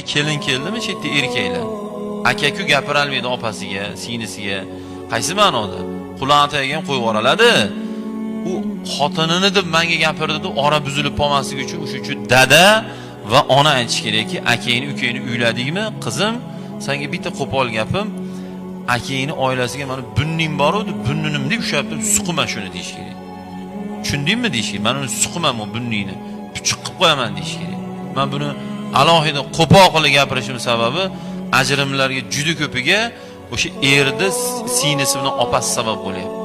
Kelin keldimi chet yerda erkaklar. Aka-ku gapirolmaydi opasiga, singlisiga. Qaysi ma'noda? Qulog'ini tagiga ham qo'yib yuboradi. U xotinini deb menga gapirdi, ora buzilib qolmasligi uchun o'sha uchun dada va ona aytish kerakki, akangni, ukangni uyladingmi? Qizim, senga bitta qo'pol gapim, akangni oilasiga mana bunning bor edi, bunninim deb ushlabdi, suqima shuni deyish kerak. Tushundingmi deyish kerak. Men uni suqiman bu bunningni. Puchuq qilib qo'yaman deyish kerak. Men buni alohida qo'pol qilib gapirishim sababi ajrimlarga juda ko'piga o'sha erda singlisi bilan opasi sabab bo'lyapti.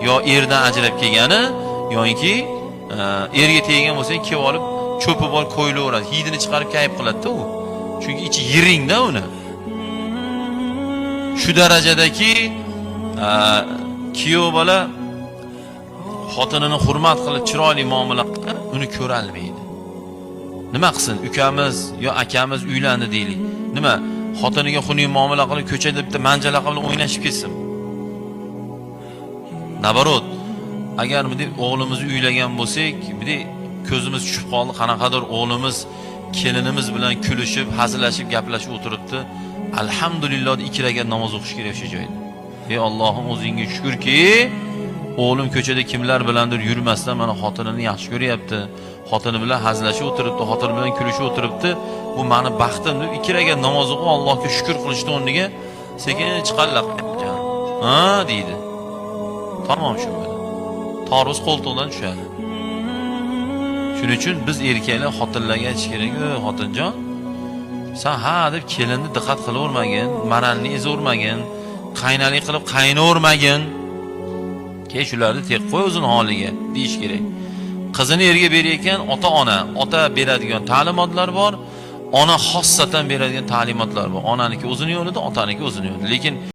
Yo erdan ajrab kelgani, yoki erga teggan bo'lsa, kelib olib cho'pib olib qo'yilaveradi. Hidini chiqarib kayib qiladi-da u. Chunki ichi yiringda uni. Shu darajadaki kuyov bola xotinini hurmat qilib, chiroyli muomala qilib, uni ko'ra olmaydi. Nima qilsin? Ukamiz yo akamiz uylandi deylik. Nima? Xotiniga xunuk muomala qilib, ko'chada bitta manjala qilib o'ynashib ketsin. Nabarot, agar bunday o'g'limizni uylagan bo'lsak, bunday ko'zimiz tushib qoldi, qanaqadir o'g'limiz kelinimiz bilan kulishib, hazillashib, gaplashib o'tiribdi. Alhamdulillah 2 rakat namoz o'qish kerak shu joyda. Ey Allohim, o'zingga shukrki, o'g'lim ko'chada kimlar bilandir yurmasdan mana xotinini yaxshi ko'ryapti. Xotini bilan hazillashib o'tiribdi, xotini bilan kulishib o'tiribdi. Bu meni baxtim deb 2 rakat namoz o'qib, Allohga shukr qilishni o'rniga sekin chiqarlab ha deydi. Tamam shu bilan. Tarvuz qo'ltiqdan tushadi. Shuning uchun biz erkaklar xotinlarga aytish kerak, xotinjon, sen ha deb kelinni diqqat qilavermagin, maralni ezavermagin, qaynalik qilib qaynavermagin. Shularni tek qo'y o'zini holiga deyish kerak. Qizini erga berayotgan ota beradigan ta'limotlar bor, ona xossatan beradigan ta'limotlar bor. Onaniki o'zini yo'lida, otaniki o'zini yo'lida. Lekin